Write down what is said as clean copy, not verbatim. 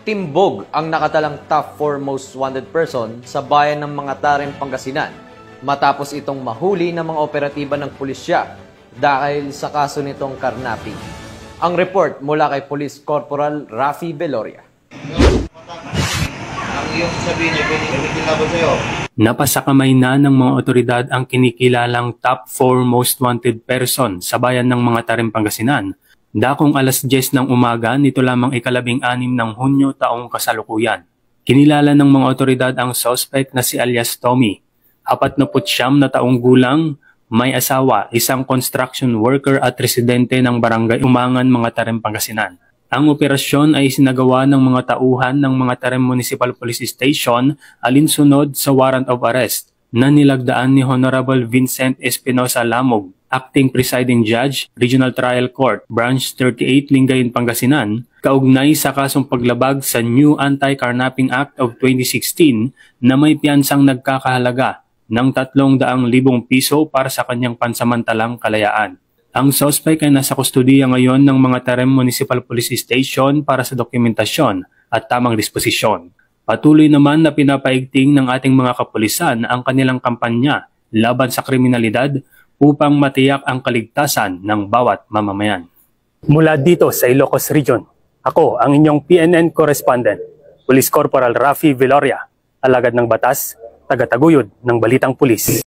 Timbog ang nakatalang top 4 most wanted person sa bayan ng mga Tarem, Pangasinan matapos itong mahuli ng mga operatiba ng pulisya dahil sa kaso nitong karnaping. Ang report mula kay Police Corporal Rafi Veloria. Ang iyong sabihin niya, pinikilaban sa'yo. Napasakamay na ng mga otoridad ang kinikilalang top 4 most wanted person sa bayan ng mga Tarem, Pangasinan. Dakong alas 10 ng umaga, nito lamang ika-16 ng Hunyo taong kasalukuyan. Kinilala ng mga otoridad ang suspect na si alias Tommy, 49 na taong gulang, may asawa, isang construction worker at residente ng barangay Umangan, mga Tarem, Pangasinan. Ang operasyon ay isinagawa ng mga tauhan ng mga Tarem Municipal Police Station alinsunod sa warrant of arrest na nilagdaan ni Honorable Vincent Espinosa Lamog, Acting Presiding Judge, Regional Trial Court, Branch 38, Lingayen, Pangasinan, kaugnay sa kasong paglabag sa New Anti-Carnapping Act of 2016 na may piyansang nagkakahalaga ng 300,000 piso para sa kanyang pansamantalang kalayaan. Ang suspect ay nasa kustudiya ngayon ng mga Tarem Municipal Police Station para sa dokumentasyon at tamang disposisyon. Patuloy naman na pinapaigting ng ating mga kapulisan ang kanilang kampanya laban sa kriminalidad upang matiyak ang kaligtasan ng bawat mamamayan. Mula dito sa Ilocos Region, ako ang inyong PNN correspondent, Police Corporal Rafi Veloria, alagad ng batas, tagataguyod ng Balitang Pulis.